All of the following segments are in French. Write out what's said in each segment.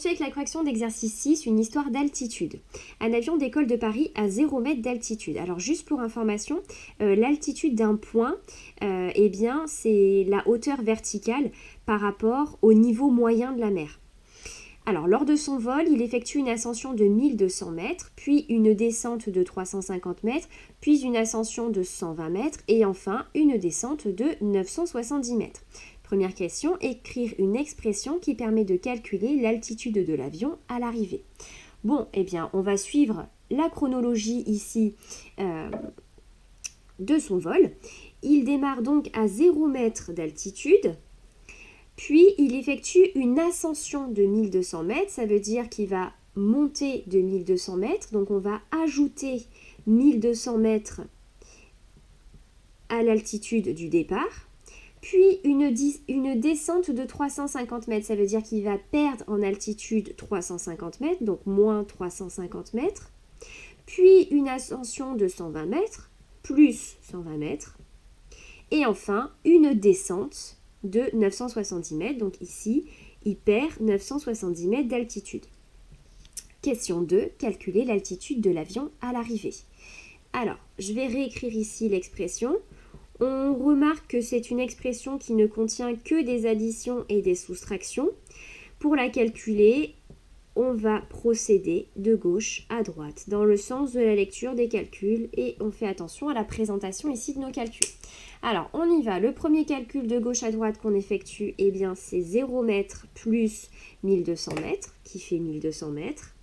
poursuit avec la correction d'exercice 6, une histoire d'altitude. Un avion décolle de Paris à 0 mètre d'altitude. Alors juste pour information, l'altitude d'un point, eh bien c'est la hauteur verticale par rapport au niveau moyen de la mer. Alors lors de son vol, il effectue une ascension de 1200 mètres, puis une descente de 350 mètres, puis une ascension de 120 mètres et enfin une descente de 970 mètres. Première question, écrire une expression qui permet de calculer l'altitude de l'avion à l'arrivée. Bon, eh bien, on va suivre la chronologie ici de son vol. Il démarre donc à 0 mètre d'altitude, puis il effectue une ascension de 1200 mètres, ça veut dire qu'il va monter de 1200 mètres, donc on va ajouter 1200 mètres à l'altitude du départ. Puis une descente de 350 mètres, ça veut dire qu'il va perdre en altitude 350 mètres, donc moins 350 mètres. Puis une ascension de 120 mètres, plus 120 mètres. Et enfin, une descente de 970 mètres, donc ici, il perd 970 mètres d'altitude. Question 2, calculer l'altitude de l'avion à l'arrivée. Alors, je vais réécrire ici l'expression. On remarque que c'est une expression qui ne contient que des additions et des soustractions. Pour la calculer, on va procéder de gauche à droite dans le sens de la lecture des calculs et on fait attention à la présentation ici de nos calculs. Alors, on y va. Le premier calcul de gauche à droite qu'on effectue, eh bien, c'est 0 mètres plus 1200 mètres qui fait 1200 mètres.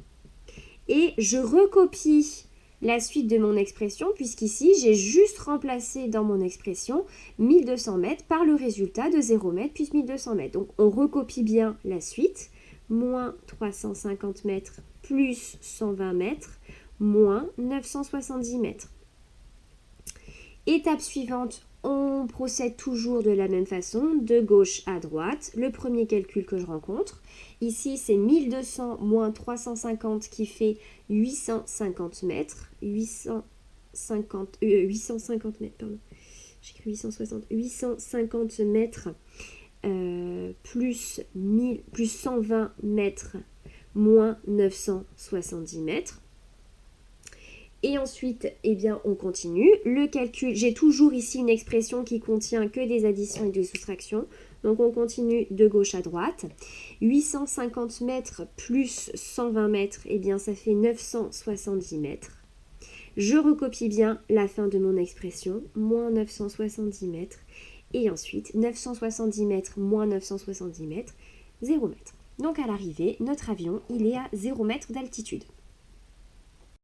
Et je recopie la suite de mon expression, puisqu'ici, j'ai juste remplacé dans mon expression 1200 mètres par le résultat de 0 mètres plus 1200 mètres. Donc, on recopie bien la suite. Moins 350 mètres plus 120 mètres, moins 970 mètres. Étape suivante, on procède toujours de la même façon, de gauche à droite. Le premier calcul que je rencontre, ici c'est 1200 moins 350 qui fait 850 mètres. 850 mètres, pardon. J'écris 860. 850 mètres plus 120 mètres moins 970 mètres. Et ensuite, eh bien, on continue. Le calcul, j'ai toujours ici une expression qui contient que des additions et des soustractions. Donc, on continue de gauche à droite. 850 mètres plus 120 mètres, eh bien, ça fait 970 mètres. Je recopie bien la fin de mon expression, moins 970 mètres. Et ensuite, 970 mètres moins 970 mètres, 0 mètre. Donc, à l'arrivée, notre avion, il est à 0 mètre d'altitude.